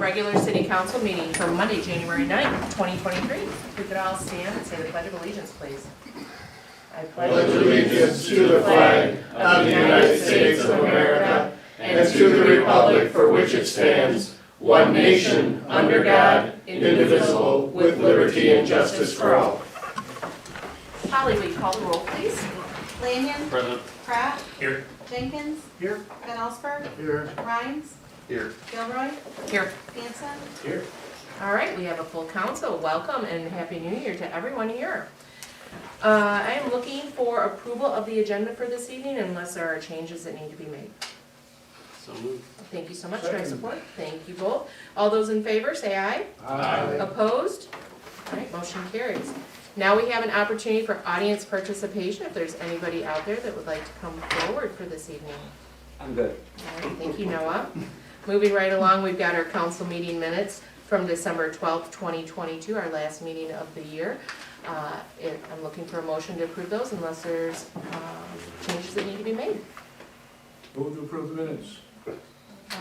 regular city council meeting for Monday, January 9th, 2023. If we could all stand and say the Pledge of Allegiance, please. I pledge allegiance to the flag of the United States of America and to the republic for which it stands, one nation, under God, indivisible, with liberty and justice for all. Holly, will you call the roll, please? Lanyon. Present. Pratt. Here. Jenkins. Here. Van Allsburg. Here. Rhines. Here. Gilroy. Here. Hanson. Here. All right, we have a full council. Welcome and Happy New Year to everyone here. I am looking for approval of the agenda for this evening unless there are changes that need to be made. So moved. Thank you so much. Do I support? Thank you both. All those in favor, say aye. Aye. Opposed? All right, motion carries. Now we have an opportunity for audience participation. If there's anybody out there that would like to come forward for this evening. I'm good. All right, thank you, Noah. Moving right along, we've got our council meeting minutes from December 12th, 2022, our last meeting of the year. I'm looking for a motion to approve those unless there's changes that need to be made. Move to approve the minutes. All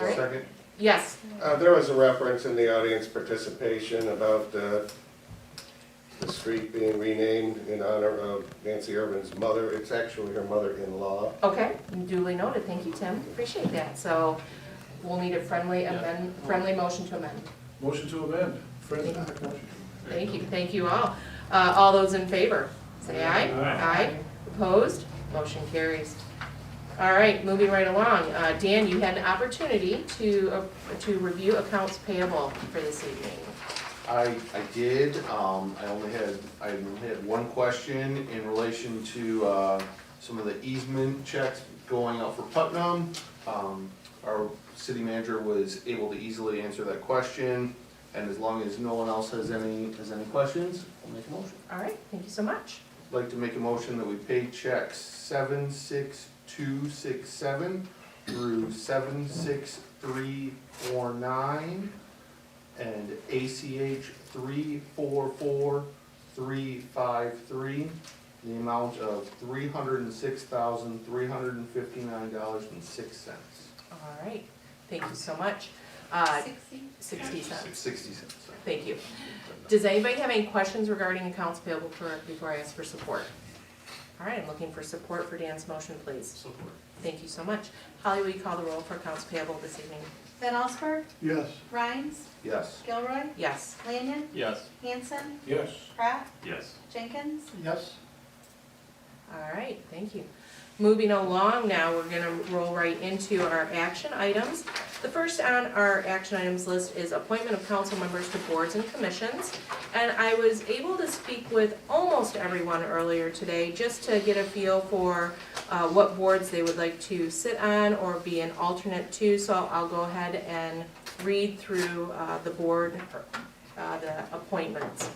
right. Second. Yes. There was a reference in the audience participation about the street being renamed in honor of Nancy Irvin's mother. It's actually her mother-in-law. Okay, duly noted. Thank you, Tim. Appreciate that. So we'll need a friendly motion to amend. Motion to amend. Friendly motion. Thank you all. All those in favor, say aye. Aye. Opposed? Motion carries. All right, moving right along. Dan, you had an opportunity to review accounts payable for this evening. I did. I only had one question in relation to some of the easement checks going out for Putnam. Our city manager was able to easily answer that question, and as long as no one else has any questions, I'll make a motion. All right, thank you so much. I'd like to make a motion that we pay checks 76267 through 76349 and ACH 344353, the amount of $306,359.06. All right, thank you so much. 60 cents. 60 cents. Sorry. Thank you. Does anybody have any questions regarding accounts payable before I ask for support? All right, I'm looking for support for Dan's motion, please. Support. Thank you so much. Holly, will you call the roll for accounts payable this evening? Van Allsburg. Yes. Rhines. Yes. Gilroy. Yes. Lanyon. Yes. Hanson. Yes. Pratt. Yes. Jenkins. Yes. All right, thank you. Moving along now, we're going to roll right into our action items. The first on our action items list is appointment of council members to boards and commissions. And I was able to speak with almost everyone earlier today just to get a feel for what boards they would like to sit on or be an alternate to. So I'll go ahead and read through the board, the appointments.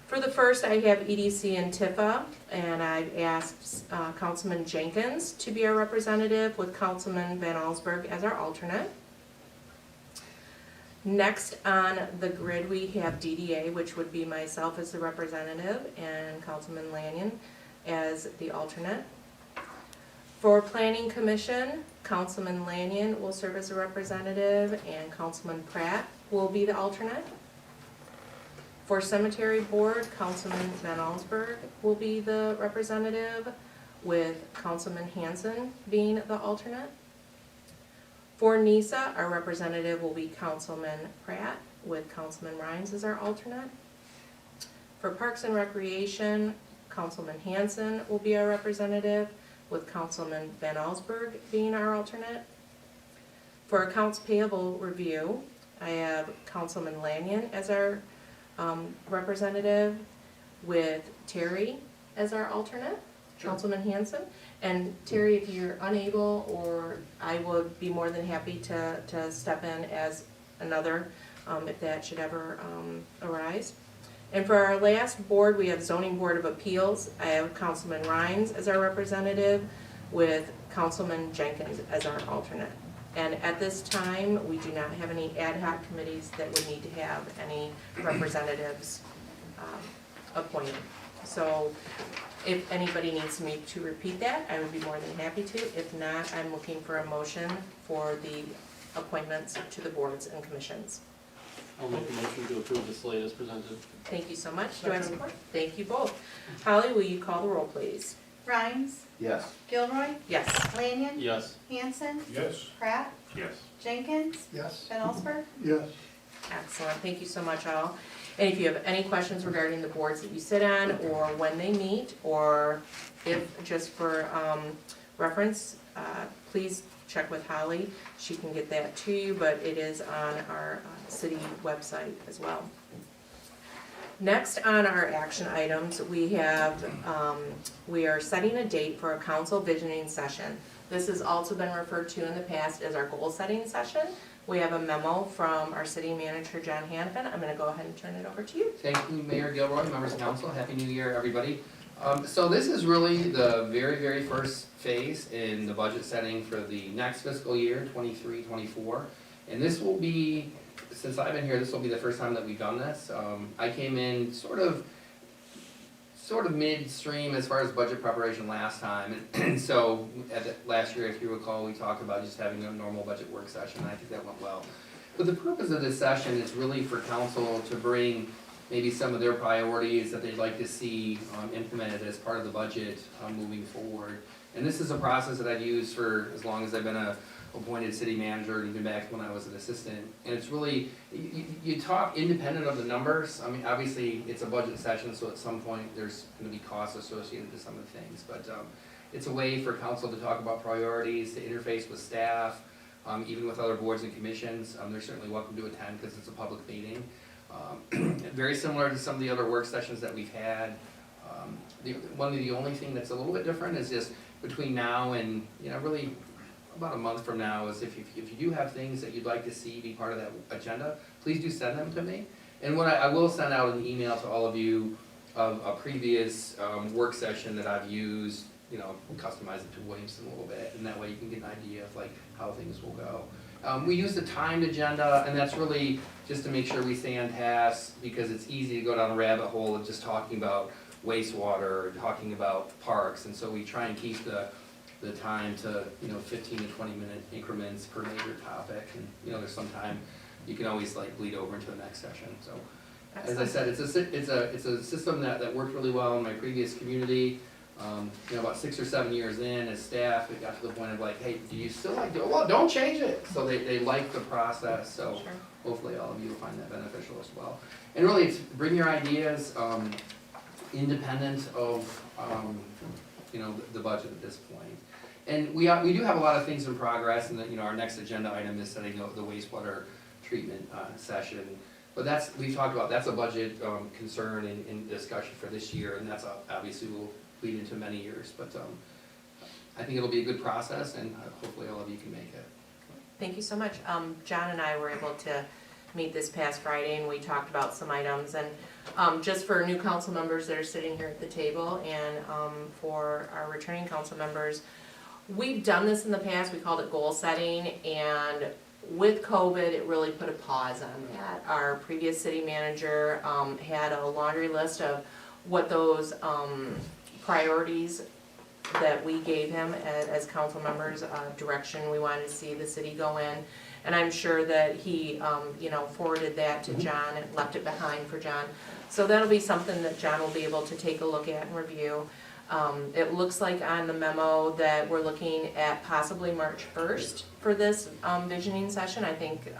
For the first, I have EDC and Tifa, and I've asked Councilman Jenkins to be our representative with Councilman Van Allsburg as our alternate. Next on the grid, we have DDA, which would be myself as the representative and Councilman Lanyon as the alternate. For Planning Commission, Councilman Lanyon will serve as a representative and Councilman Pratt will be the alternate. For Cemetery Board, Councilman Van Allsburg will be the representative, with Councilman Hanson being the alternate. For NISA, our representative will be Councilman Pratt, with Councilman Rhines as our alternate. For Parks and Recreation, Councilman Hanson will be our representative, with Councilman Van Allsburg being our alternate. For Accounts Payable Review, I have Councilman Lanyon as our representative, with Terry as our alternate, sure. Councilman Hanson. And Terry, if you're unable, or I would be more than happy to step in as another if that should ever arise. And for our last board, we have Zoning Board of Appeals. I have Councilman Rhines as our representative, with Councilman Jenkins as our alternate. And at this time, we do not have any ad hoc committees that would need to have any representatives appointed. So if anybody needs me to repeat that, I would be more than happy to. If not, I'm looking for a motion for the appointments to the boards and commissions. I'll make a motion to approve the slate as presented. Thank you so much. Do I have support? Thank you both. Holly, will you call the roll, please? Rhines, Yes. Gilroy, Yes. Lanyon, Yes. Hanson, Yes. Pratt, Yes. Jenkins, Yes. Van Allsburg. Yes. Excellent, thank you so much, all. And if you have any questions regarding the boards that you sit on, or when they meet, or if, just for reference, please check with Holly. She can get that to you, but it is on our city website as well. Next on our action items, we have, we are setting a date for a council visioning session. This has also been referred to in the past as our goal-setting session. We have a memo from our city manager, John Hanfin. I'm gonna go ahead and turn it over to you. Thank you, Mayor Gilroy, members of council, happy new year, everybody. So this is really the very, very first phase in the budget setting for the next fiscal year, 23-24. And this will be, since I've been here, this will be the first time that we've done this. I came in sort of midstream as far as budget preparation last time. And so last year, if you recall, we talked about just having a normal budget work session, and I think that went well. But the purpose of this session is really for council to bring maybe some of their priorities that they'd like to see implemented as part of the budget moving forward. And this is a process that I've used for as long as I've been a appointed city manager, even back when I was an assistant. And it's really, you talk independent of the numbers. I mean, obviously, it's a budget session, so at some point, there's gonna be costs associated to some of the things. But it's a way for council to talk about priorities, to interface with staff, even with other boards and commissions. They're certainly welcome to attend because it's a public meeting. Very similar to some of the other work sessions that we've had. The only thing that's a little bit different is just between now and, really about a month from now, is if you do have things that you'd like to see be part of that agenda, please do send them to me. And what I will send out an email to all of you of a previous work session that I've used, customize it to Williamston a little bit, and that way you can get an idea of how things will go. We use the timed agenda, and that's really just to make sure we stay on task, because it's easy to go down a rabbit hole of just talking about wastewater, or talking about parks, and so we try and keep the time to 15 to 20 minute increments per major topic, and there's some time you can always bleed over into the next session. So as I said, it's a system that worked really well in my previous community. About 6 or 7 years in as staff, it got to the point of hey, do you still like it? Well, don't change it. So they like the process. So Sure. Hopefully all of you will find that beneficial as well. And really, it's bring your ideas independent of the budget at this point. And we do have a lot of things in progress, and our next agenda item is setting the wastewater treatment session. But we've talked about, that's a budget concern and discussion for this year, and that's obviously will lead into many years. But I think it'll be a good process, and hopefully all of you can make it. Thank you so much. John and I were able to meet this past Friday, and we talked about some items. And just for new council members that are sitting here at the table, and for our returning council members, we've done this in the past. We called it goal setting, and with COVID, it really put a pause on that. Our previous city manager had a laundry list of what those priorities that we gave him as council members, direction we wanted to see the city go in. And I'm sure that he, forwarded that to John and left it behind for John. So that'll be something that John will be able to take a look at and review. It looks like on the memo that we're looking at possibly March 1st for this visioning session. I think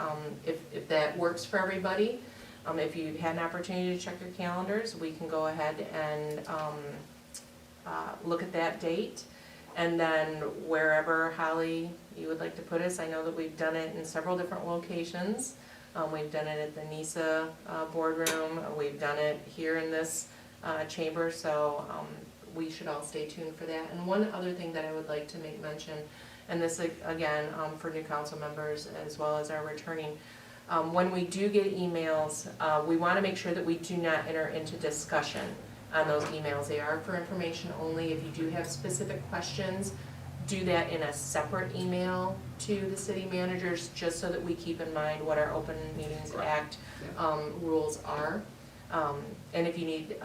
if that works for everybody, if you had an opportunity to check your calendars, we can go ahead and look at that date. And then wherever, Holly, you would like to put us, I know that we've done it in several different locations. We've done it at the NISA boardroom, we've done it here in this chamber, so we should all stay tuned for that. And one other thing that I would like to make mention, and this again for new council members as well as our returning, when we do get emails, we want to make sure that we do not enter into discussion on those emails. They are for information only. If you do have specific questions, do that in a separate email to the city managers, just so that we keep in mind what our Open Meetings Act rules are. And if you need,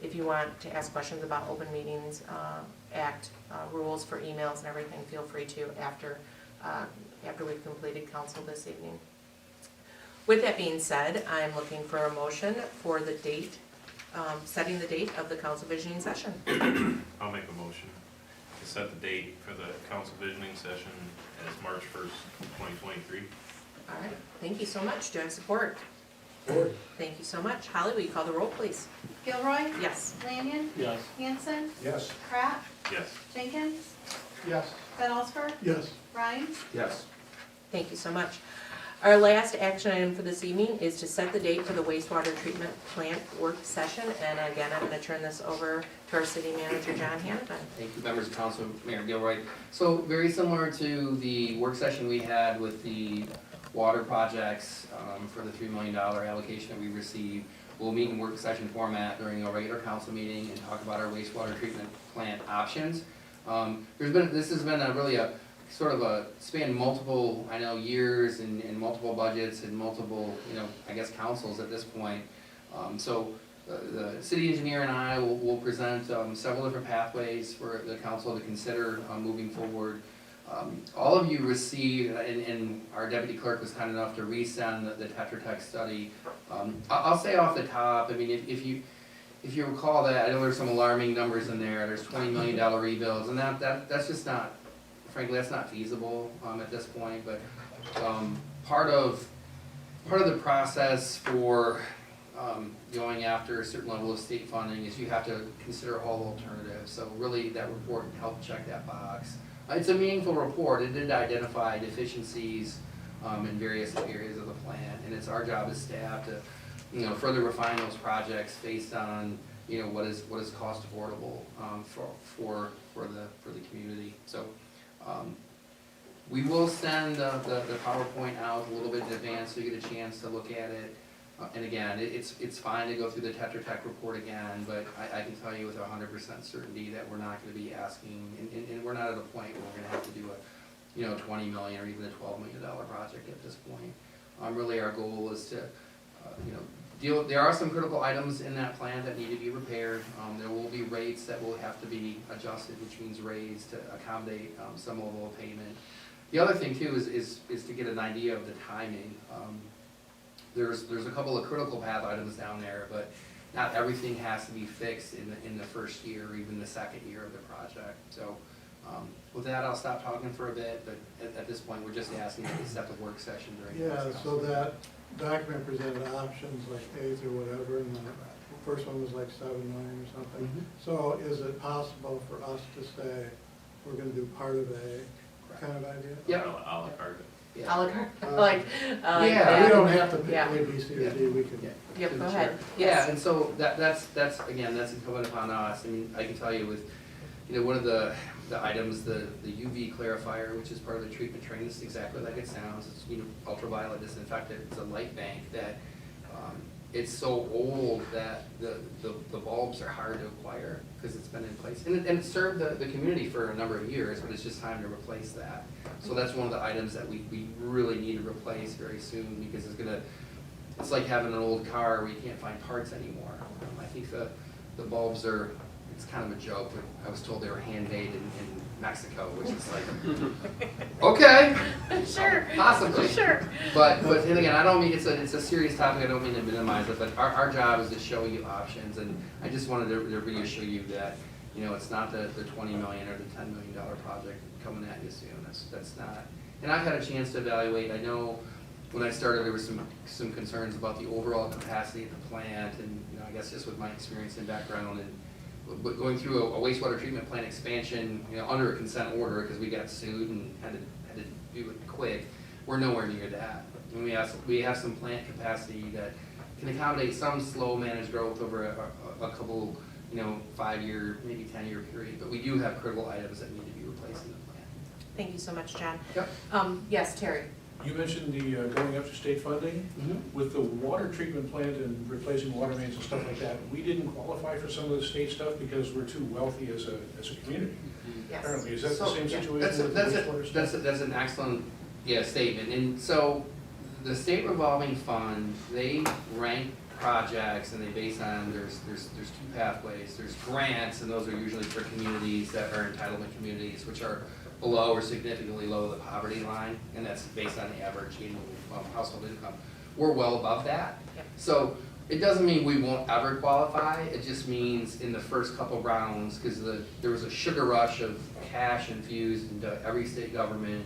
if you want to ask questions about Open Meetings Act rules for emails and everything, feel free to after we've completed council this evening. With that being said, I'm looking for a motion for the date, setting the date of the council visioning session. I'll make a motion to set the date for the council visioning session as March 1st, 2023. All right, thank you so much. Do I have support? Support. Thank you so much. Holly, will you call the roll, please? Gilroy. Yes. Lanyon. Yes. Hanson. Yes. Pratt. Yes. Jenkins. Yes. Van Osberg. Yes. Rhines. Yes. Thank you so much. Our last action item for this evening is to set the date for the wastewater treatment plant work session. And again, I'm going to turn this over to our city manager, John Hannaday. Thank you, members of council, Mayor Gilroy. So very similar to the work session we had with the water projects for the $3 million allocation that we received, we'll meet in work session format during a regular council meeting and talk about our wastewater treatment plant options. This has been really a sort of a span multiple, I know, years and multiple budgets and multiple, I guess councils at this point. The city engineer and I will present several different pathways for the council to consider moving forward. All of you received, and our deputy clerk was kind enough to resend the Tetra Tech study. I'll say off the top, I mean, if you recall that, I know there's some alarming numbers in there. There's $20 million rebuilds, and that's just not, frankly, that's not feasible at this point. But part of the process for going after a certain level of state funding is you have to consider all alternatives. So really, that report helped check that box. It's a meaningful report. It did identify deficiencies in various areas of the plan, and it's our job as staff to, further refine those projects based on, what is cost affordable for the community. So we will send the PowerPoint out a little bit in advance so you get a chance to look at it. And again, it's fine to go through the Tetra Tech report again, but I can tell you with 100% certainty that we're not going to be asking, and we're not at a point where we're going to have to do a, $20 million or even a $12 million project at this point. Really, our goal is to, there are some critical items in that plan that need to be repaired. There will be rates that will have to be adjusted, which means raised to accommodate some level of payment. The other thing too is to get an idea of the timing. There's a couple of critical path items down there, but not everything has to be fixed in the first year or even the second year of the project. So with that, I'll stop talking for a bit, but at this point, we're just asking that we set the work session during the Yeah, next so council. that document presented options like A's or whatever, and the first one was like 7 million or something. Mhm. So is it possible for us to say, we're gonna do part of A, kind of idea? Yep. A la carte. Yeah. I like Yeah. We don't have to pick Yeah. A, B, C, or D, we can. Yeah. Yep, To go the ahead. chair. Yes. Yeah, and so that's again, that's incumbent upon us. I mean, I can tell you with, one of the items, the UV clarifier, which is part of the treatment train, is exactly like it sounds. It's, ultraviolet disinfectant. It's a light bank that, it's so old that the bulbs are hard to acquire because it's been in place. And it served the community for a number of years, but it's just time to replace that. So that's one of the items that we really need to replace very soon because it's like having an old car where you can't find parts anymore. I think the bulbs are, it's kind of a joke, but I was told they were handmade in Mexico, which is like, okay. Sure. Possibly. Sure. But and again, I don't mean, it's a serious topic, I don't mean to minimize it, but our job is to show you options, and I just wanted to reassure you that, it's not the 20 million or the $10 million project coming at you soon, that's not. And I've had a chance to evaluate, I know when I started, there were some concerns about the overall capacity of the plant, and, I guess just with my experience and background, and going through a wastewater treatment plant expansion, under a consent order, because we got sued and had to do it quick, we're nowhere near that. And we have some plant capacity that can accommodate some slow managed growth over a couple, 5-year, maybe 10-year period, but we do have critical items that need to be replaced in the plant. Thank you so much, John. Yep. Yes, Terry. You mentioned the going up to state funding. Mm-hmm. With the water treatment plant and replacing water mains and stuff like that, we didn't qualify for some of the state stuff because we're too wealthy as a community. Yes. Apparently, is that the So, same yeah. situation with the wastewater stuff? That's an excellent, statement. And so the state revolving fund, they rank projects and they base on, there's 2 pathways. There's grants, and those are usually for communities that are entitlement communities, which are below or significantly below the poverty line, and that's based on the average household income. we're well above that. Yep. So it doesn't mean we won't ever qualify, it just means in the first couple rounds, because there was a sugar rush of cash infused into every state government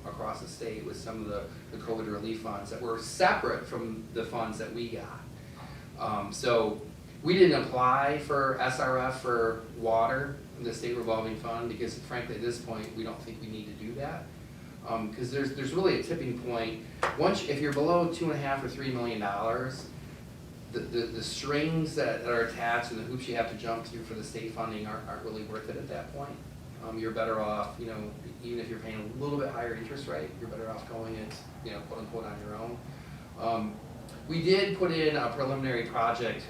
across the state with some of the COVID relief funds that were separate from the funds that we got. So we didn't apply for SRF for water, the state revolving fund, because frankly at this point, we don't think we need to do that. Because there's really a tipping point. If you're below $2.5 or $3 million, the strings that are attached and the hoops you have to jump through for the state funding aren't really worth it at that point. You're better off, even if you're paying a little bit higher interest rate, you're better off going it, quote unquote, on your own. We did put in a preliminary project.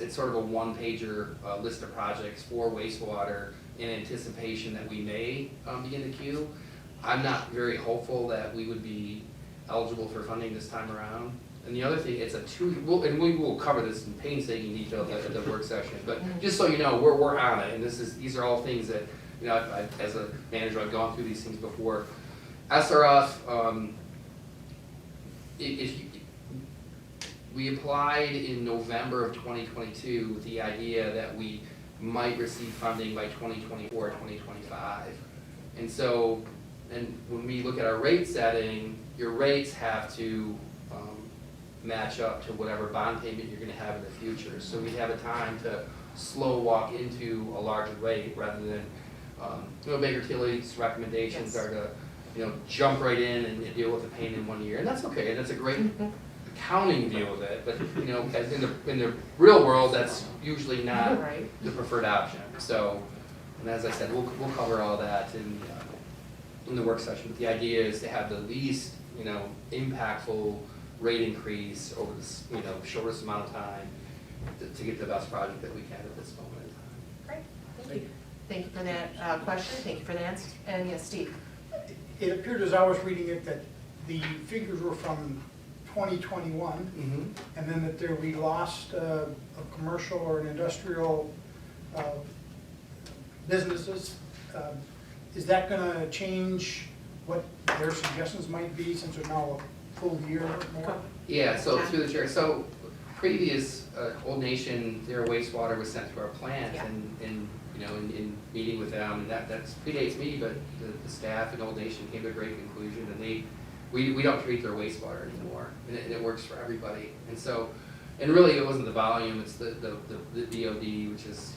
It's sort of a one-pager list of projects for wastewater in anticipation that we may begin to queue. I'm not very hopeful that we would be eligible for funding this time around. And the other thing, and we will cover this in painstaking detail at the work session, but just so you know, we're on it, and these are all things that, as a manager, I've gone through these things before. SRF, we applied in November of 2022 with the idea that we might receive funding by 2024, 2025. And so, when we look at our rate setting, your rates have to match up to whatever bond payment you're gonna have in the future. So we have a time to slow walk into a larger rate rather than, Baker Tilly's recommendations are to, jump right in and deal with the pain in 1 year. And that's okay, and that's a great accounting view of it, but, as in the real world, that's usually not Right. the preferred option. So, and as I said, we'll cover all that in the work session. But the idea is to have the least, impactful rate increase over this, shortest amount of time to get the best project that we can at this moment in time. Great, thank you. Thank you for that question, thank you for the answer. And yes, Steve? It appeared as I was reading it that the figures were from 2021, and then that we lost a commercial or an industrial businesses. Is that gonna change what their suggestions might be since they're now a full year or more? Yeah, so through the chair, so previous Old Nation, their wastewater was sent to our plant, Yeah. and in meeting with them, and that predates me, but the staff at Old Nation came to a great conclusion, and we don't treat their wastewater anymore, and it works for everybody. And so, and really it wasn't the volume, it's the BOD, which is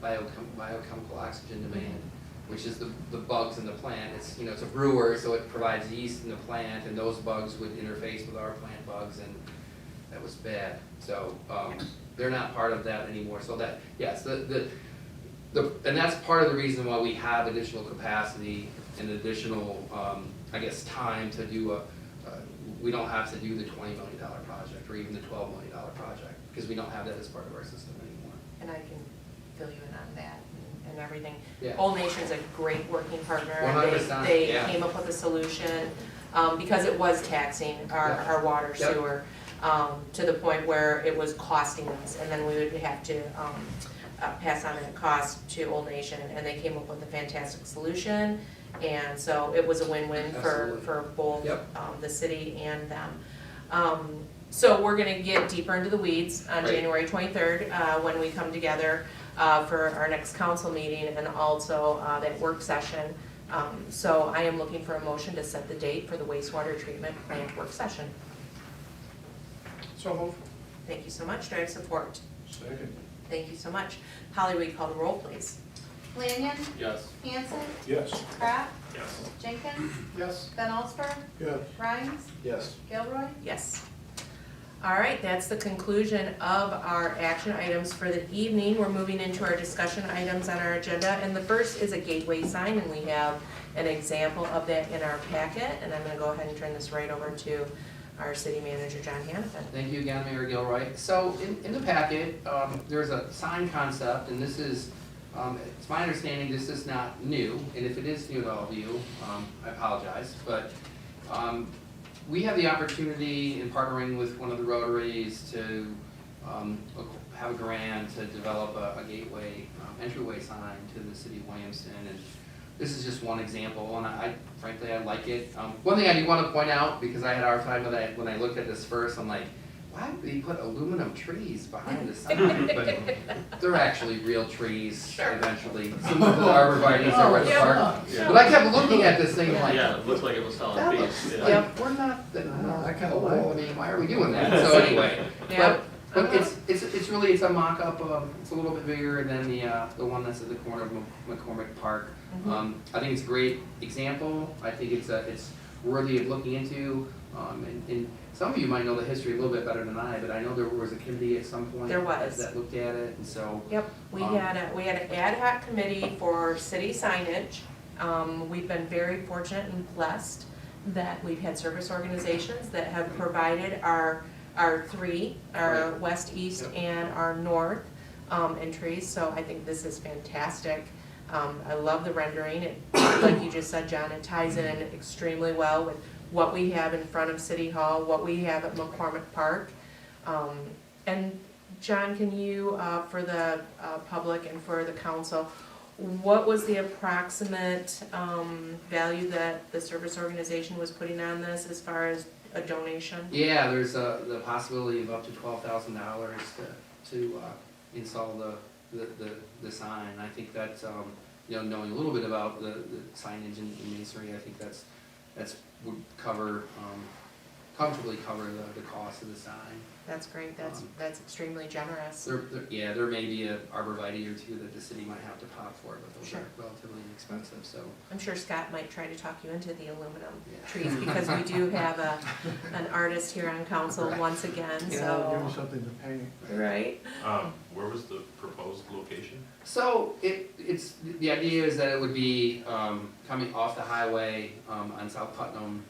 biochemical oxygen demand, which is the bugs in the plant. It's, it's a brewer, so it provides yeast in the plant, and those bugs would interface with our plant bugs, and that was bad. So, they're not part of that anymore. So that, yes, and that's part of the reason why we have additional capacity and additional, time to do we don't have to do the $20 million project or even the $12 million project, because we don't have that as part of our system anymore. And I can fill you in on that and everything. Yeah. Old Nation's a great working partner. 100%, They yeah. came up with a solution, because it was taxing our water Yep. sewer, to the point where it was costing us, and then we would have to, pass on that cost to Old Nation, and they came up with a fantastic solution. And so it was a win-win for both, Yep. The city and them. So we're gonna get deeper into the weeds on Right. January 23rd, when we come together for our next council meeting and also that work session. So I am looking for a motion to set the date for the wastewater treatment plant work session. So moved. Thank you so much. Do I have support? Second. Thank you so much. Holly, will you call the roll, please? Lanyon, Yes. Hanson, Yes. Pratt, Yes. Jenkins, Yes. Ben Alsper, Yes. Rhines, Yes. Gilroy. Yes. All right, that's the conclusion of our action items for the evening. We're moving into our discussion items on our agenda, and the first is a gateway sign, and we have an example of that in our packet, and I'm gonna go ahead and turn this right over to our city manager, John Hannafin. Thank you again, Mayor Gilroy. So in the packet, there's a sign concept, and this is, it's my understanding this is not new, and if it is new to all of you, I apologize, but we have the opportunity in partnering with one of the Rotaries to have a grant to develop a gateway, entryway sign to the city of Williamston, and this is just one example, and I frankly, I like it. One thing I do wanna point out, because I had a hard time when I looked at this first, I'm like, why would they put aluminum trees behind the sign? But they're actually real trees eventually. Some of the arborvitaes are where the park. Yeah. But I kept looking at this thing like, Yeah, it looked like it was solid that base. looks Yeah. like, we're not the I kinda North like Pole. it. I mean, why are we doing that? So anyway, Yeah. but it's really, it's a mock-up, it's a little bit bigger than the one that's at the corner of McCormick Park. I think it's a great example. I think it's worthy of looking into. And some of you might know the history a little bit better than I, but I know there was a committee at some point There was. that looked at it, and so. Yep, we had an ad hoc committee for city signage. We've been very fortunate and blessed that we've had service organizations that have provided our three, our west, east, and our north entries, so I think this is fantastic. I love the rendering, it, like you just said, John, it ties in extremely well with what we have in front of City Hall, what we have at McCormick Park. And John, can you, for the public and for the council, what was the approximate value that the service organization was putting on this as far as a donation? Yeah, there's the possibility of up to $12,000 to install the sign. I think that, knowing a little bit about the signage in masonry, I think that's would cover, comfortably cover the cost of the sign. That's great, that's extremely generous. There may be an arborvitae or two that the city might have to pop for, but those Sure. are relatively inexpensive, so. I'm sure Scott might try to talk you into the aluminum Yeah. trees, because we do have an artist here on council Right. once again, Give me so. something to paint. Right? Where was the proposed location? So it's, the idea is that it would be coming off the highway on South Putnam,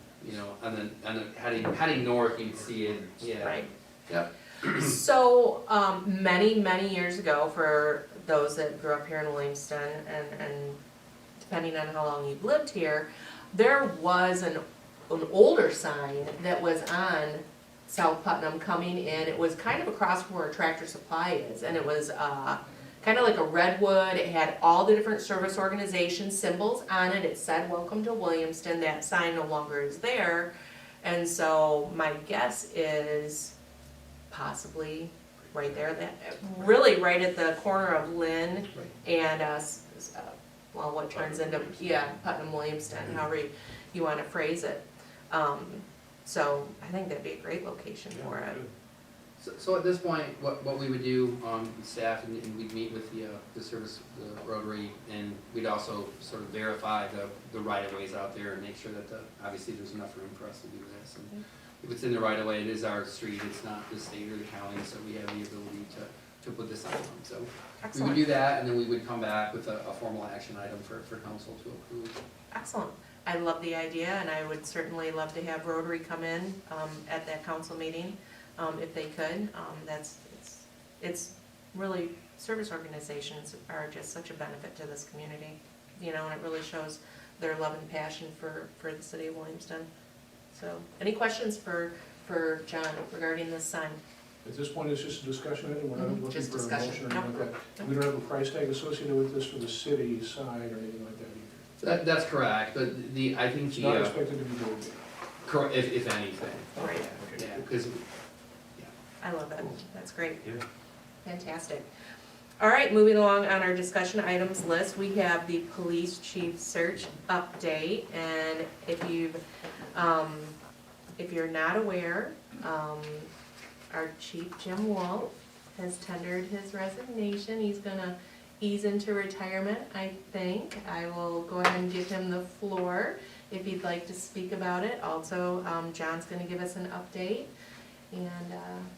and then heading north, you can see it, yeah. Right. Yep. So, many years ago, for those that grew up here in Williamston, and depending on how long you've lived here, there was an older sign that was on South Putnam coming in. It was kind of across from where Tractor Supply is, and it was kind of like a redwood. It had all the different service organization symbols on it. It said, "Welcome to Williamston." That sign no longer is there, and so my guess is possibly right there, that really right at the corner of Lynn and what turns into Putnam Williamston, however you want to phrase it. So I think that'd be a great location for it. So at this point, what we would do, staff, and we'd meet with the service, the Rotary, and we'd also sort of verify the right-of-ways out there and make sure that obviously there's enough room for us to do this. And if it's in the right-of-way, it is our street, it's not the state or the county, so we have the ability to put this on. So we would Excellent. do that, and then we would come back with a formal action item for council to approve. Excellent. I love the idea, and I would certainly love to have Rotary come in at that council meeting, if they could. It's really, service organizations are just such a benefit to this community, and it really shows their love and passion for the city of Williamston. So, any questions for John regarding this sign? At this point, it's just a discussion item, we're not looking Just for a discussion. motion or anything like that. We don't have a price tag associated with this for the city side or anything like that either. That's correct, but I think It's not expected to be doing correct, if anything. Right. Yeah, because, I love it. That's great. Yeah. Fantastic. All right, moving along on our discussion items list, we have the police chief search update. And if you're not aware, our chief, Jim Wolf, has tendered his resignation. He's gonna ease into retirement, I think. I will go ahead and give him the floor if he'd like to speak about it. Also, John's gonna give us an update. And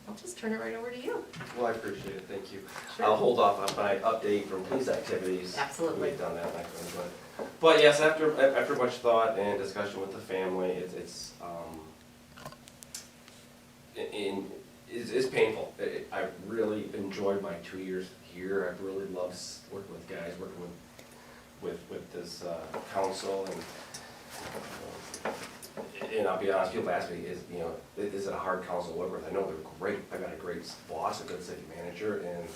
I'll just turn it right over to you. Well, I appreciate it, thank you. Sure. I'll hold off on my update from police activities. Absolutely. We've done that, but yes, after much thought and discussion with the family, it's painful. I really enjoyed my 2 years here. I've really loved working with guys, working with this council, and I'll be honest, people ask me, is it a hard council to work with? I know they're great. I got a great boss, a good city manager, and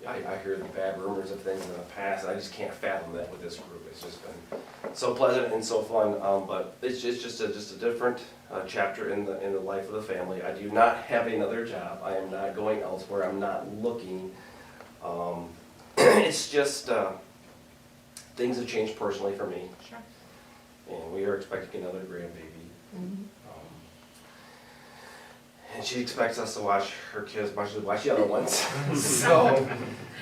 I hear the bad rumors of things in the past, I just can't fathom that with this group. It's just been so pleasant and so fun, but it's just a different chapter in the life of the family. I do not have another job. I am not going elsewhere. I'm not looking. It's just things have changed personally for me, Sure. and we are expecting another grandbaby. Mhm. And she expects us to watch her kids as much as we watch the other ones. So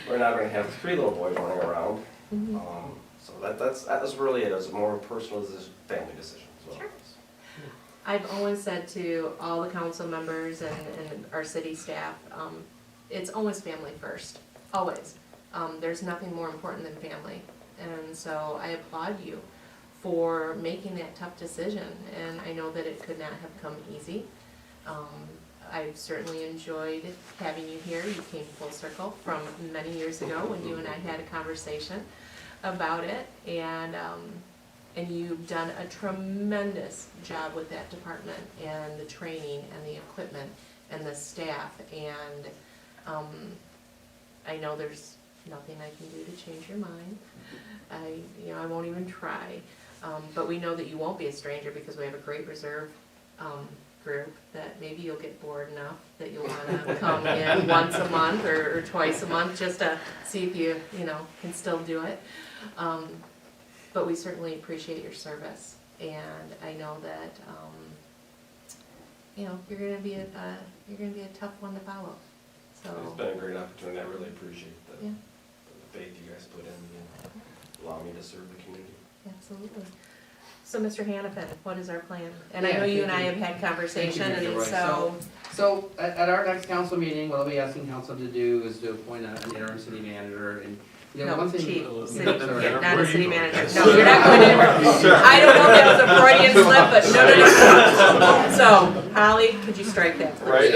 we're not going to have 3 little boys running around. Mhm. So that's really it. It's a more personal decision, family decision. Is what it is. I've always said to all the council members and our city staff, it's always family first, always. There's nothing more important than family. And so I applaud you for making that tough decision. And I know that it could not have come easy. I've certainly enjoyed having you here. You came full circle from many years ago when you and I had a conversation about it. And you've done a tremendous job with that department and the training and the equipment and the staff. And I know there's nothing I can do to change your mind. I won't even try. But we know that you won't be a stranger because we have a great reserve group that maybe you'll get bored enough that you'll want to come in once a month or twice a month just to see if you can still do it. But we certainly appreciate your service, and I know that you're going to be a tough one to follow. So It's been a great opportunity. I really appreciate the Yeah. faith you guys put in me and allow me to serve the community. Absolutely. So, Mr. Hannafin, what is our plan? And I Yeah, know you and I thank have had conversation, Thank you, and Mr. Roy. So at our next council meeting, what I'll be asking council to do is to appoint an interim city manager, and no, one thing. chief, city, Sorry. yeah, not a city manager. No, you're not going in. I don't know if that was a Freudian slip, but no. So, Holly, could you strike that, please? Right.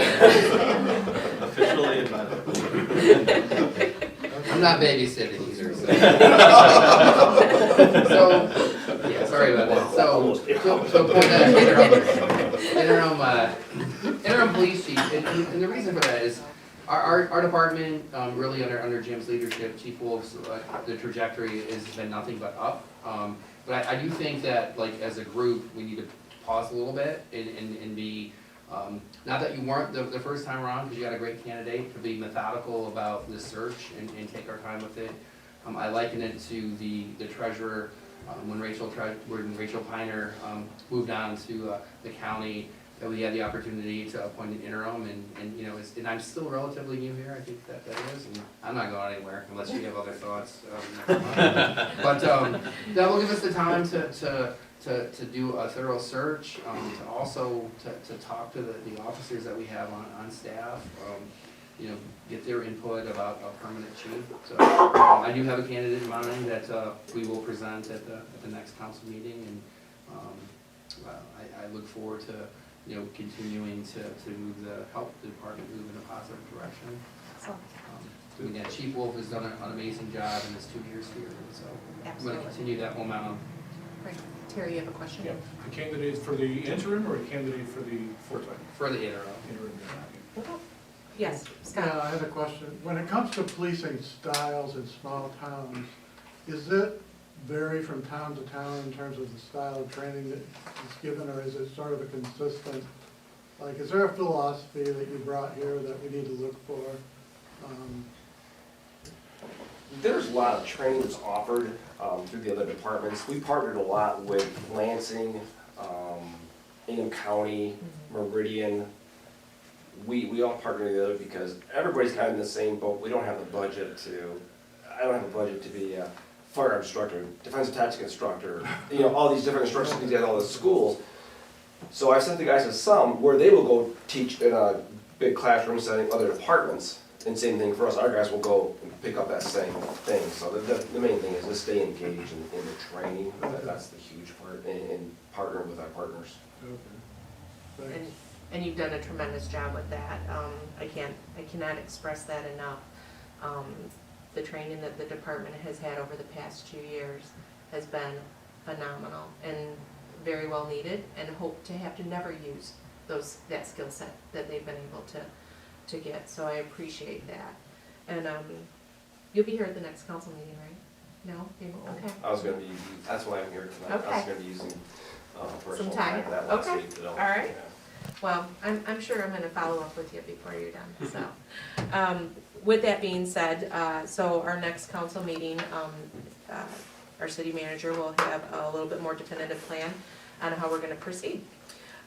Officially invited. I'm not babysitting either, so. Yeah, sorry about that. So, to appoint that interim police chief, and the reason for that is our department, really under Jim's leadership, Chief Wolf's, the trajectory has been nothing but up. But I do think that, like, as a group, we need to pause a little bit and be, not that you weren't the first time around, because you got a great candidate, to be methodical about this search and take our time with it. I liken it to the treasurer, when Rachel Piner moved on to the county, that we had the opportunity to appoint an interim, and I'm still relatively new here, I think that is, and I'm not going anywhere unless you have other thoughts. But that will give us the time to do a thorough search, to also to talk to the officers that we have on staff, get their input about a permanent chief. So I do have a candidate in mind that we will present at the next council meeting, and I look forward to continuing to help the department move in a positive direction. Again, Chief Wolf has done an amazing job in his 2 years here, and so I'm going to continue that momentum. Right. Terry, you have a question? Yeah, a candidate for the interim or a candidate for the full-time? For the interim. Yes, Yeah, Scott. I had a question. When it comes to policing styles in small towns, is it vary from town to town in terms of the style of training that is given, or is it sort of a consistent, like, is there a philosophy that you brought here that we need to look for? There's a lot of trainings offered through the other departments. We partnered a lot with Lansing, Ingham County, Meridian. We all partner together because everybody's kind of in the same boat. We don't have the budget I don't have the budget to be a firearm instructor, defensive tactics instructor, all these different instructions we get at all the schools. So I've sent the guys to some where they will go teach in a big classroom setting other departments, and same thing for us. Our guys will go and pick up that same thing. So the main thing is to stay engaged in the training. That's the huge part, and partnering with our partners. Okay. Thanks. And you've done a tremendous job with that. I cannot express that enough. The training that the department has had over the past 2 years has been phenomenal and very well needed, and hope to have to never use that skill set that they've been able to get. So I appreciate that. And You'll be here at the next council meeting, right? No? Okay. I was gonna be, that's why I'm here tonight. I was Okay. gonna be using personal Some time? time that last Okay. week to develop. All right. Yeah. Well, I'm sure I'm gonna follow up with you before you're done, so. With that being said, so our next council meeting, our city manager will have a little bit more definitive plan on how we're gonna proceed.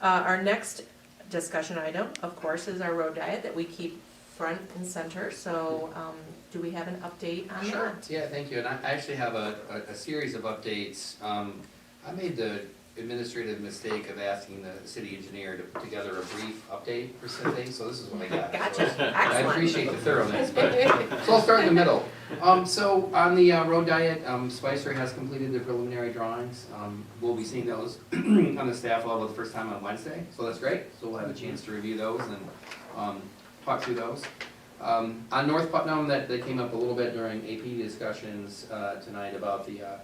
Our next discussion item, of course, is our road diet that we keep front and center, so, do we have an update on that? Sure, yeah, thank you, and I actually have a series of updates. I made the administrative mistake of asking the city engineer to put together a brief update for City, so this is what I got. Gotcha, So I excellent. appreciate the thoroughness, but, so I'll start in the middle. So on the road diet, Spicer has completed the preliminary drawings. We'll be seeing those on the staff level the first time on Wednesday, so that's great. So we'll have a chance to review those and talk through those. On North Putnam, that came up a little bit during AP discussions tonight about the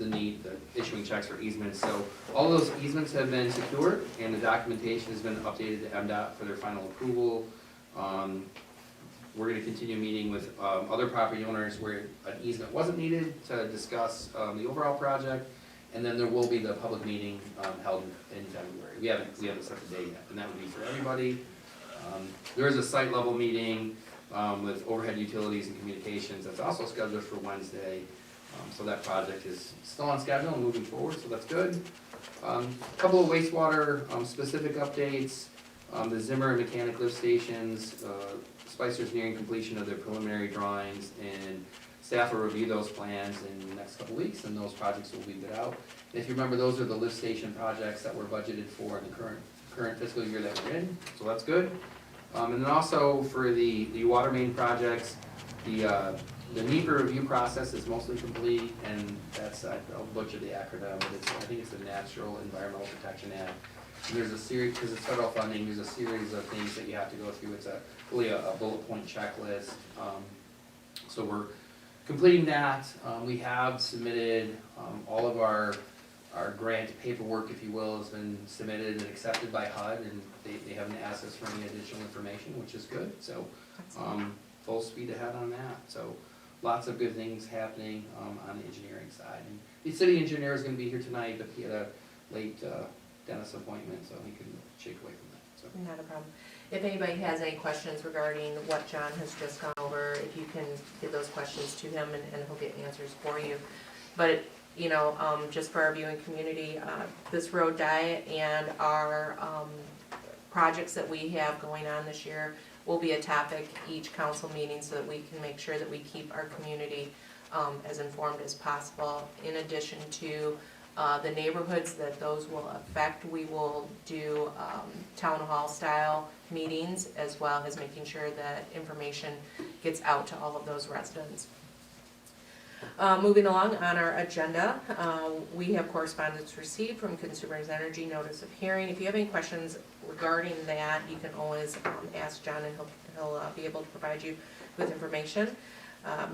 need, the issuing checks for easements. So all those easements have been secured and the documentation has been updated to MDOT for their final approval. We're gonna continue meeting with other property owners where an easement wasn't needed to discuss the overall project. And then there will be the public meeting held in February. We haven't set the date yet, and that would be for everybody. There is a site level meeting with overhead utilities and communications that's also scheduled for Wednesday. So that project is still on schedule and moving forward, so that's good. Couple of wastewater specific updates. The Zimmer and Mechanic lift stations, Spicer's nearing completion of their preliminary drawings, and staff will review those plans in the next couple weeks, and those projects will be bid out. And if you remember, those are the lift station projects that were budgeted for in the current fiscal year that we're in, so that's good. And then also for the water main projects, the NEPA review process is mostly complete, and that's, I'll butcher the acronym, but I think it's the Natural Environmental Protection Act. And there's a series, because it's federal funding, there's a series of things that you have to go through. It's really a bullet point checklist. So we're completing that. We have submitted all of our grant paperwork, if you will, has been submitted and accepted by HUD, and they haven't asked us for any additional information, which is good. So full speed ahead on that. So lots of good things happening on the engineering side. And the city engineer is going to be here tonight, but he had a late dentist appointment, so he couldn't shake away from that. So. Not a problem. If anybody has any questions regarding what John has just gone over, if you can give those questions to him and he'll get answers for you. But, you know, just for our viewing community, this road diet and our projects that we have going on this year will be a topic each council meeting so that we can make sure that we keep our community as informed as possible. In addition to the neighborhoods that those will affect, we will do town hall style meetings, as well as making sure that information gets out to all of those residents. Moving along on our agenda, we have correspondence received from Consumers Energy Notice of Hearing. If you have any questions regarding that, you can always ask John, and he'll be able to provide you with information.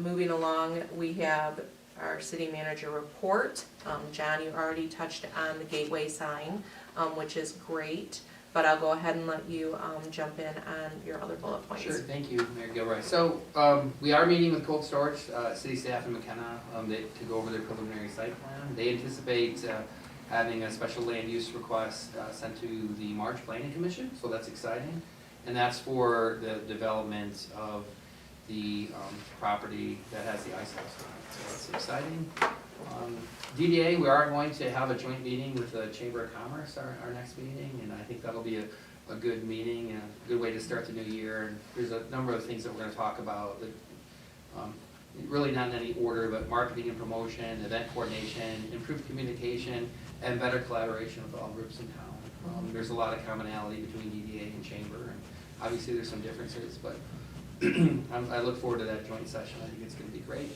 Moving along, we have our city manager report. John, you already touched on the gateway sign, which is great, but I'll go ahead and let you jump in on your other bullet points. Sure, thank you, Mayor Gilroy. So we are meeting with Cold Storage, city staff in McKenna, to go over their preliminary site plan. They anticipate having a special land use request sent to the March Planning Commission, so that's exciting. And that's for the development of the property that has the ice house on it, so that's exciting. DDA, we are going to have a joint meeting with the Chamber of Commerce, our next meeting, and I think that'll be a good meeting and a good way to start the new year. And there's a number of things that we're going to talk about, that, really not in any order, but marketing and promotion, event coordination, improved communication, and better collaboration with all groups in town. There's a lot of commonality between DDA and Chamber, and obviously there's some differences, but I look forward to that joint session. I think it's going to be great.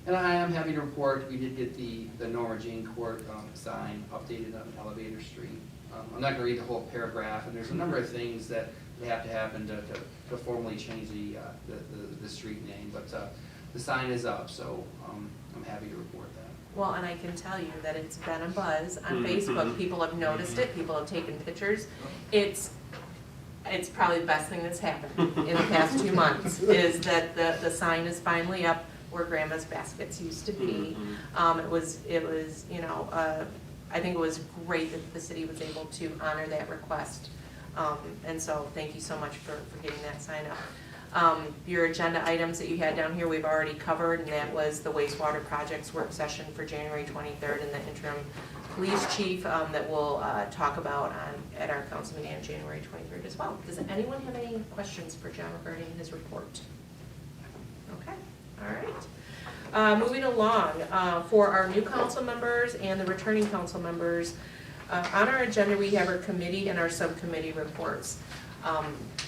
And I am happy to report we did get the Norma Jean Court sign updated on Elevator Street. I'm not going to read the whole paragraph, and there's a number of things that have to happen to formally change the street name, but the sign is up, so I'm happy to report that. Well, and I can tell you that it's been a buzz on Facebook. People have noticed it, people have taken pictures. It's it's probably the best thing that's happened in the past 2 months, is that the sign is finally up where Grandma's Baskets used to be. It was, you know, I think it was great that the city was able to honor that request. And so thank you so much for getting that sign up. Your agenda items that you had down here, we've already covered, and that was the wastewater projects work session for January 23rd and the interim police chief that we'll talk about at our council meeting on January 23rd as well. Does anyone have any questions for John regarding his report? Okay, all right. Moving along, for our new council members and the returning council members, on our agenda we have our committee and our subcommittee reports.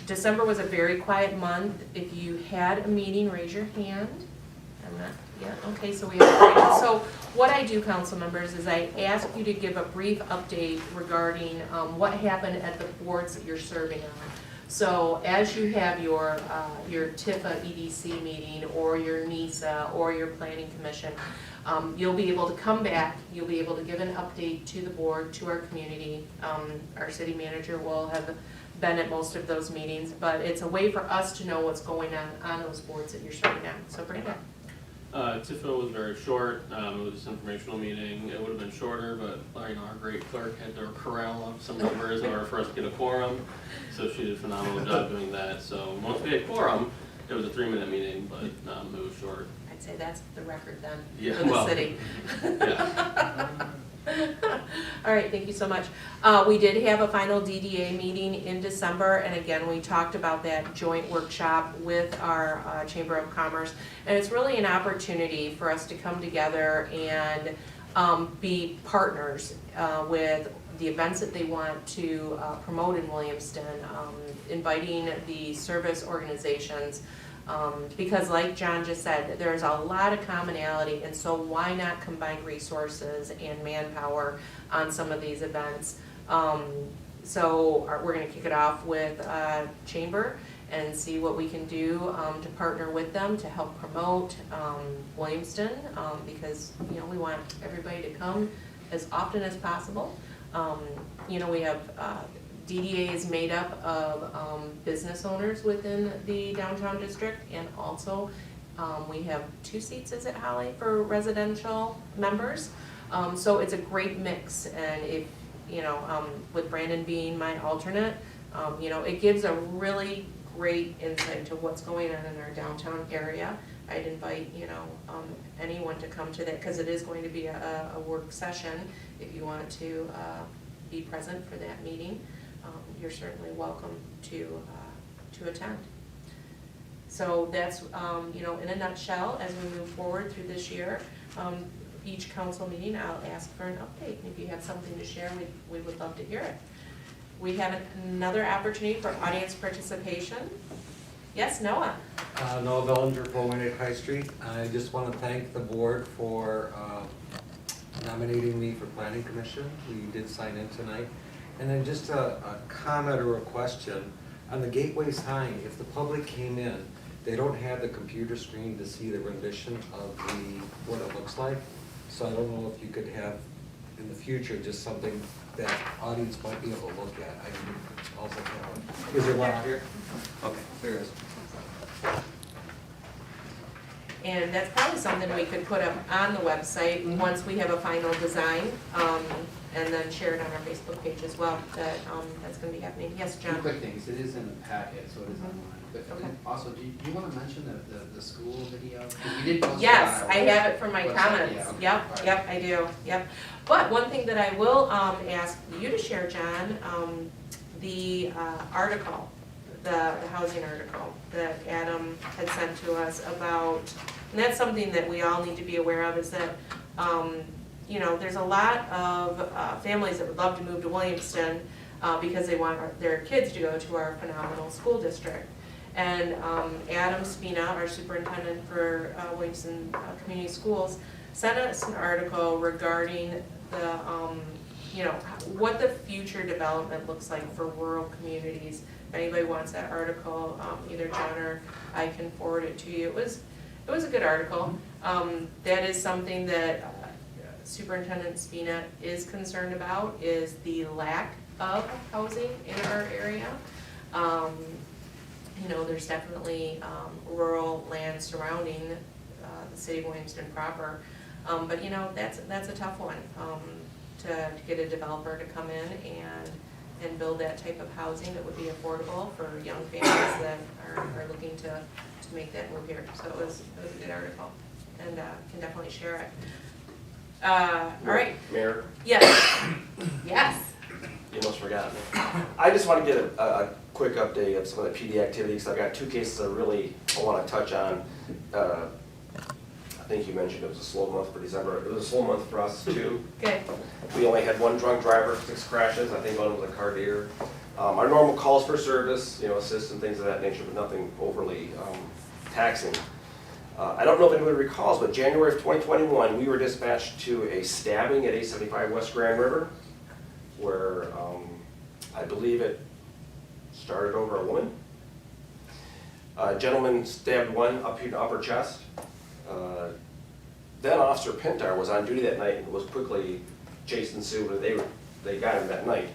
December was a very quiet month. If you had a meeting, raise your hand. I'm not, yeah, okay, so we have, so what I do, council members, is I ask you to give a brief update regarding what happened at the boards that you're serving on. So as you have your TIFA EDC meeting, or your NISA, or your planning commission, you'll be able to come back, you'll be able to give an update to the board, to our community. Our city manager will have been at most of those meetings, but it's a way for us to know what's going on those boards that you're serving on. So Brandon. TIFO was very short. It was just an informational meeting. It would have been shorter, but you know, our great clerk had to corral up some numbers in order for us to get a quorum. So she did a phenomenal job doing that. So once we had quorum, it was a 3-minute meeting, but it was short. I'd say that's the record then, Yeah, for the well, city. Yeah. All right, thank you so much. We did have a final DDA meeting in December, and again, we talked about that joint workshop with our Chamber of Commerce. And it's really an opportunity for us to come together and be partners with the events that they want to promote in Williamston, inviting the service organizations. Because like John just said, there's a lot of commonality, and so why not combine resources and manpower on some of these events? So we're going to kick it off with Chamber and see what we can do to partner with them to help promote Williamston, because you know we want everybody to come as often as possible. You know, we have DDA is made up of business owners within the downtown district, and also we have 2 seats, is it Holly, for residential members. So it's a great mix, and if, you know, with Brandon being my alternate, you know, it gives a really great insight to what's going on in our downtown area. I'd invite, you know, anyone to come to that, because it is going to be a work session. If you want to be present for that meeting, you're certainly welcome to attend. So that's, you know, in a nutshell, as we move forward through this year, each council meeting, I'll ask for an update. And if you have something to share, we would love to hear it. We have another opportunity for audience participation. Yes, Noah? Noah Bellinger, 418 High Street. I just want to thank the board for nominating me for Planning Commission. We did sign in tonight. And then just a comment or a question. On the gateway sign, if the public came in, they don't have the computer screen to see the rendition of what it looks like. So I don't know if you could have, in the future, just something that audience might be able to look at. I can also have one. Is there one out here? Okay, there is. And that's probably something we could put up on the website once we have a final design, and then share it on our Facebook page as well, that that's going to be happening. Yes, John? 2 quick things. It is in the packet, so it is online. But Okay. also, do you want to mention the school video? You did post it Yes, on I our have it for my website. comments. Yeah, okay. Yep, All right. yep, I do, yep. But one thing that I will ask you to share, John, the article, the housing article that Adam had sent to us about, and that's something that we all need to be aware of, is that, you know, there's a lot of families that would love to move to Williamston because they want their kids to go to our phenomenal school district. And Adam Spina, our superintendent for Williamston Community Schools, sent us an article regarding the, you know, what the future development looks like for rural communities. If anybody wants that article, either John or I can forward it to you. It was a good article. That is something that Superintendent Spina is concerned about, is the lack of housing in our area. You know, there's definitely rural land surrounding the city of Williamston proper. But you know, that's a tough one, to get a developer to come in and build that type of housing that would be affordable for young families that are looking to make that move here. So it was a good article, and can definitely share it. All right. Mayor, Yes. Yes. you almost forgot me. I just want to get a quick update of some of the PD activities. I've got two cases I really want to touch on. I think you mentioned it was a slow month for December. It was a slow month for us too. Okay. We only had one drunk driver, 6 crashes. I think one was a car deer. Our normal calls for service, you know, assist and things of that nature, but nothing overly taxing. I don't know if anybody recalls, but January of 2021, we were dispatched to a stabbing at 875 West Grand River, where I believe it started over a woman. A gentleman stabbed one up here in the upper chest. Then Officer Pintar was on duty that night and was quickly chasing Sue, and they got him that night.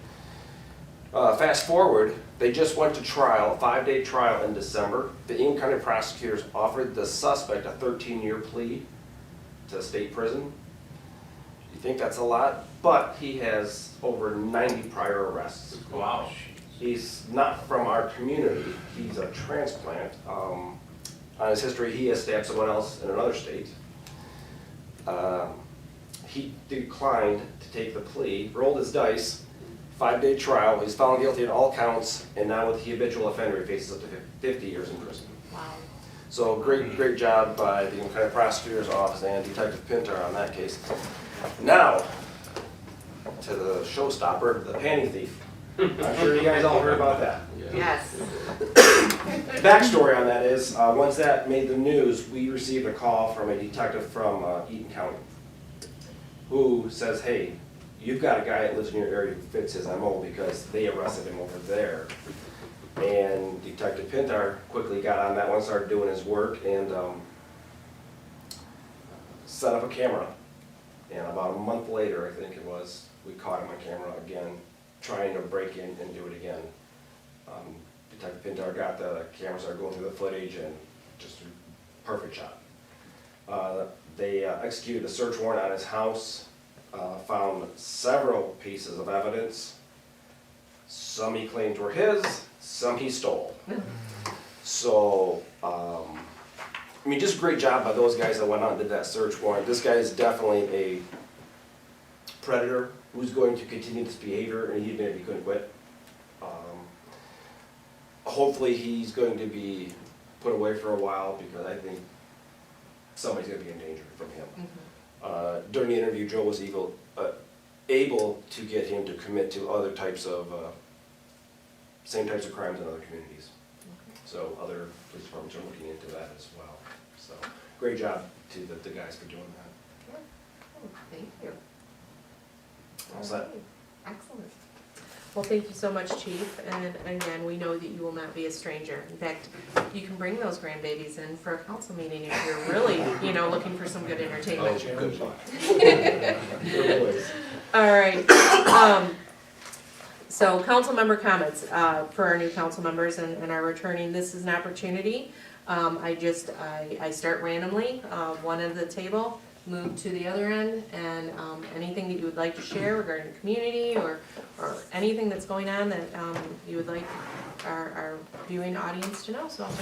Fast forward, they just went to trial, a 5-day trial in December. The Ingham County prosecutors offered the suspect a 13-year plea to state prison. You think that's a lot, but he has over 90 prior arrests. Wow. He's not from our community, he's a transplant. On his history, he has stabbed someone else in another state. He declined to take the plea, rolled his dice, 5-day trial, he's found guilty on all counts, and now with the habitual offender, he faces up to 50 years in prison. Wow. So great job by the County Prosecutor's Office and Detective Pintar on that case. Now, to the showstopper, the panty thief. I'm sure you guys all heard about that. Yes. Backstory on that is, once that made the news, we received a call from a detective from Eaton County who says, hey, you've got a guy that lives in your area who fits his MO because they arrested him over there. And Detective Pintar quickly got on that one, started doing his work, and set up a camera. And about a month later, I think it was, we caught him on camera again, trying to break in and do it again. Detective Pintar got the camera, started going through the footage, and just a perfect shot. They executed a search warrant on his house, found several pieces of evidence. Some he claimed were his, some he stole. So, I mean, just a great job by those guys that went out and did that search warrant. This guy is definitely a predator who's going to continue this behavior, and he admitted he couldn't quit. Hopefully he's going to be put away for a while, because I think somebody's going to be in danger from him. Mm-hmm. During the interview, Joe was able to get him to commit to other types of, same types of crimes in other communities. So other police departments are looking into that as well. So great job to the guys for doing that. Oh, thank you. All set. Right. Excellent. Well, thank you so much, Chief, and again, we know that you will not be a stranger. In fact, you can bring those grandbabies in for a council meeting if you're really, you know, looking for some good entertainment. Oh, good luck. Good boys. All right. So council member comments for our new council members and our returning. This is an opportunity. I start randomly, one end of the table, move to the other end, and anything that you would like to share regarding the community or anything that's going on that you would like our viewing audience to know. So I'll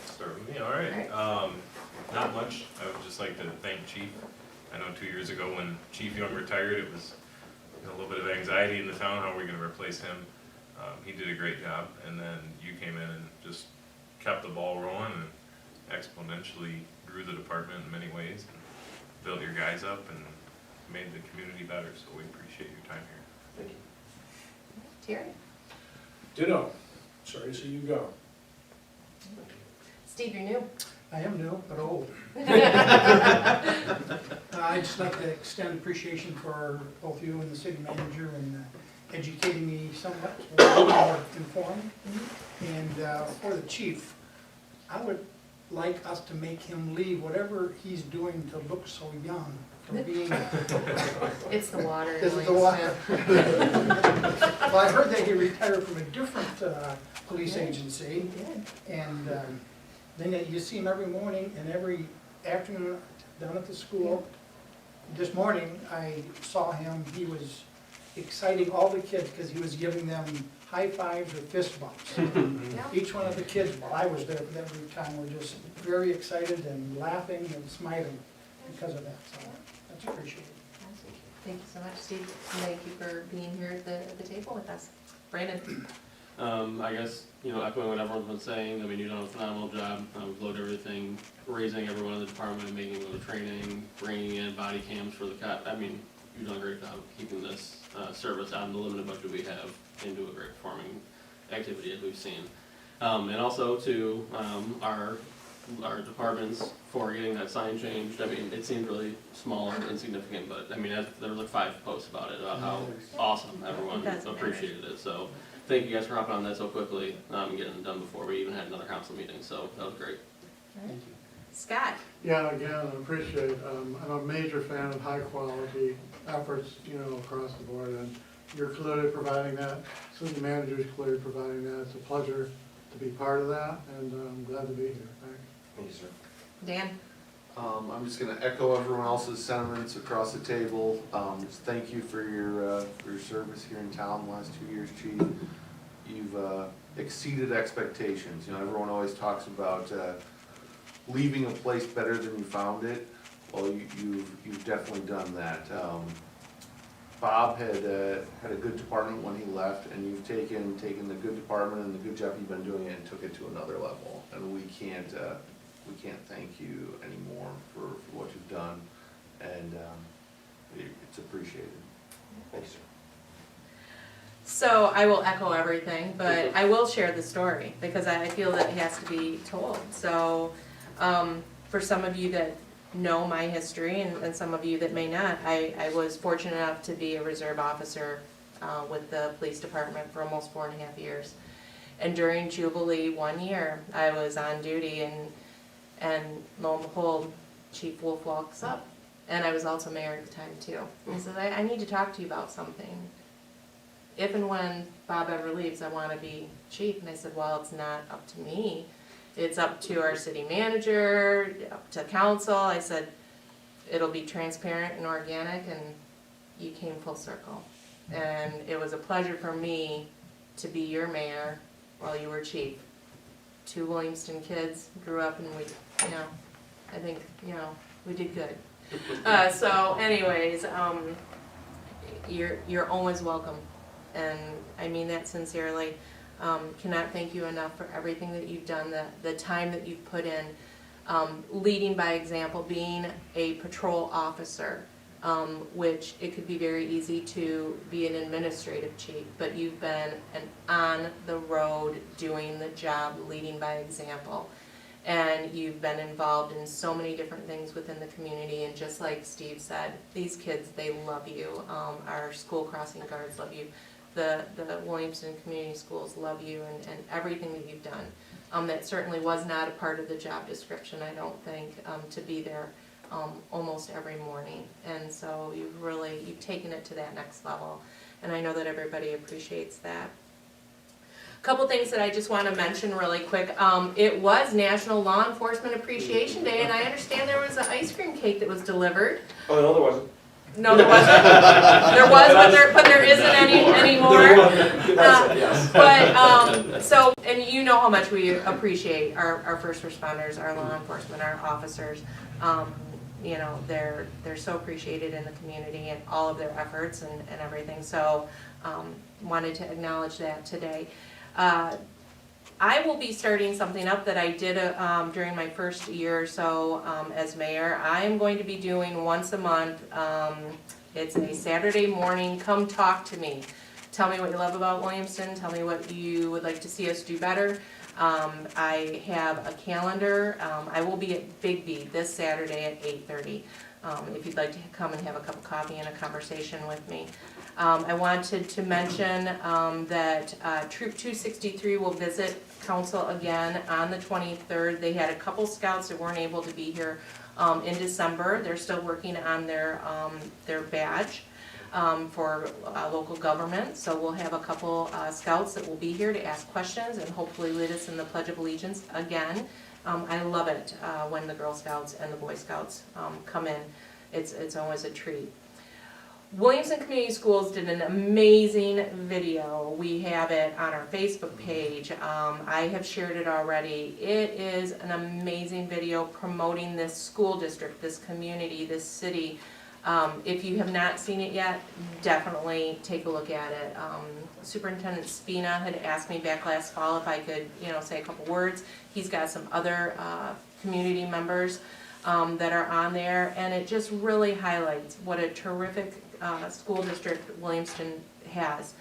Start with me, all right. Not much. I would just like to thank Chief. I know 2 years ago when Chief Young retired, it was a little bit of anxiety in the town. How are we going to replace him? He did a great job, and then you came in and just kept the ball rolling and exponentially grew the department in many ways. Built your guys up and made the community better, so we appreciate your time here. Thank you. Terry? Ditto. Sorry to see you go. Steve, you're new. I am new, but old. I'd just like to extend appreciation for both you and the city manager and educating me somewhat, so I'm more informed. And for the chief, I would like us to make him leave whatever he's doing to look so young from being, It's the water. this is the water. Well, I heard that he retired from a different police agency, and then you see him every morning and every afternoon down at the school. This morning, I saw him, he was exciting all the kids because he was giving them high fives or fist bumps. Each one of the kids, while I was there for that brief time, were just very excited and laughing and smiling because of that, so that's appreciated. Thank you so much, Steve. Thank you for being here at the table with us. Brandon? I guess, echoing what everyone's been saying, I mean, you've done a phenomenal job. We've loaded everything, raising everyone in the department, making them go to training, bringing in body cams for the cop. I mean, you've done a great job of keeping this service on the limited budget we have into a great performing activity as we've seen. And also to our departments for getting that sign changed. I mean, it seemed really small and insignificant, but I mean, there were like 5 posts about it, about how awesome everyone appreciated it. So thank you guys for hopping on that so quickly and getting it done before we even had another council meeting. So that was great. Thank you. Scott? Yeah, again, I appreciate, I'm a major fan of high quality efforts, across the board, and you're clearly providing that, city manager's clearly providing that. It's a pleasure to be part of that, and I'm glad to be here. Thanks. Thank you, sir. Dan? I'm just gonna echo everyone else's sentiments across the table. Just thank you for your service here in town the last 2 years, Chief. You've exceeded expectations. Everyone always talks about leaving a place better than you found it. Well, you've definitely done that. Bob had a good department when he left, and you've taken the good department and the good job you've been doing it and took it to another level. And we can't thank you anymore for what you've done, and it's appreciated. Thank you, sir. So I will echo everything, but I will share the story because I feel that it has to be told. So for some of you that know my history and some of you that may not, I was fortunate enough to be a reserve officer with the police department for almost 4.5 years. And during Jubilee 1 year, I was on duty and lo and behold, Chief Wolf walks up. And I was also mayor at the time too. And he says, I need to talk to you about something. If and when Bob ever leaves, I want to be chief. And I said, well, it's not up to me. It's up to our city manager, up to council. I said, it'll be transparent and organic, and you came full circle. And it was a pleasure for me to be your mayor while you were chief. 2 Williamston kids grew up, and we, I think, we did good. So anyways, you're always welcome. And I mean that sincerely. Cannot thank you enough for everything that you've done, the time that you've put in, leading by example, being a patrol officer, which it could be very easy to be an administrative chief, but you've been on the road doing the job, leading by example. And you've been involved in so many different things within the community, and just like Steve said, these kids, they love you. Our school crossing guards love you. The Williamston Community Schools love you, and everything that you've done. That certainly was not a part of the job description, I don't think, to be there almost every morning. And so you've taken it to that next level, and I know that everybody appreciates that. A couple things that I just want to mention really quick. It was National Law Enforcement Appreciation Day, and I understand there was an ice cream cake that was delivered. Oh, no, there wasn't. No, there wasn't. There was, but there isn't any anymore. Yes. But so, and you know how much we appreciate our first responders, our law enforcement, our officers. They're so appreciated in the community and all of their efforts and everything. So, wanted to acknowledge that today. I will be starting something up that I did during my first year or so as mayor. I am going to be doing once a month. It's a Saturday morning, come talk to me. Tell me what you love about Williamston. Tell me what you would like to see us do better. I have a calendar. I will be at Big B this Saturday at 8:30. If you'd like to come and have a cup of coffee and a conversation with me. I wanted to mention that Troop 263 will visit council again on the 23rd. They had a couple scouts that weren't able to be here in December. They're still working on their badge for local government. So we'll have a couple scouts that will be here to ask questions and hopefully lead us in the Pledge of Allegiance again. I love it when the Girl Scouts and the Boy Scouts come in. It's always a treat. Williamston Community Schools did an amazing video. We have it on our Facebook page. I have shared it already. It is an amazing video promoting this school district, this community, this city. If you have not seen it yet, definitely take a look at it. Superintendent Spina had asked me back last fall if I could, say a couple words. He's got some other community members that are on there, and it just really highlights what a terrific school district Williamston has.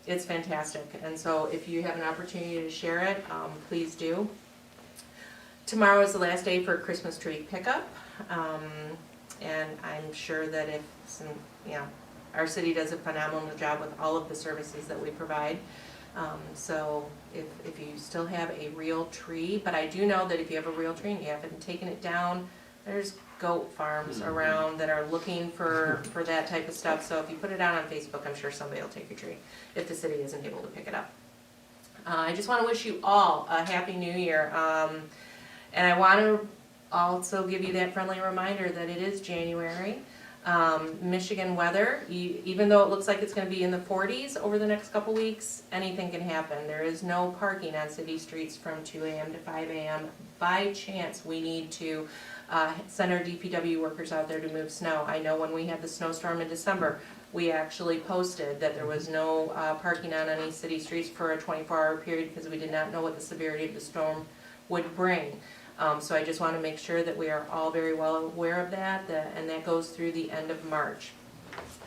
It's fantastic, and so if you have an opportunity to share it, please do. Tomorrow is the last day for Christmas tree pickup, and I'm sure that if our city does a phenomenal job with all of the services that we provide. So if you still have a real tree, but I do know that if you have a real tree and you haven't taken it down, there's goat farms around that are looking for that type of stuff. So if you put it out on Facebook, I'm sure somebody will take your tree if the city isn't able to pick it up. I just want to wish you all a Happy New Year. And I want to also give you that friendly reminder that it is January. Michigan weather, even though it looks like it's going to be in the 40s over the next couple weeks, anything can happen. There is no parking on city streets from 2 a.m. to 5 a.m. By chance, we need to send our DPW workers out there to move snow. I know when we had the snowstorm in December, we actually posted that there was no parking on any city streets for a 24-hour period because we did not know what the severity of the storm would bring. So I just want to make sure that we are all very well aware of that, and that goes through the end of March.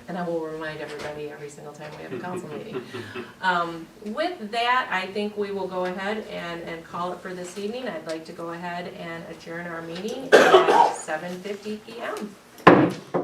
And I will remind everybody every single time we have a council meeting. With that, I think we will go ahead and call it for this evening. I'd like to go ahead and adjourn our meeting at 7:50 p.m.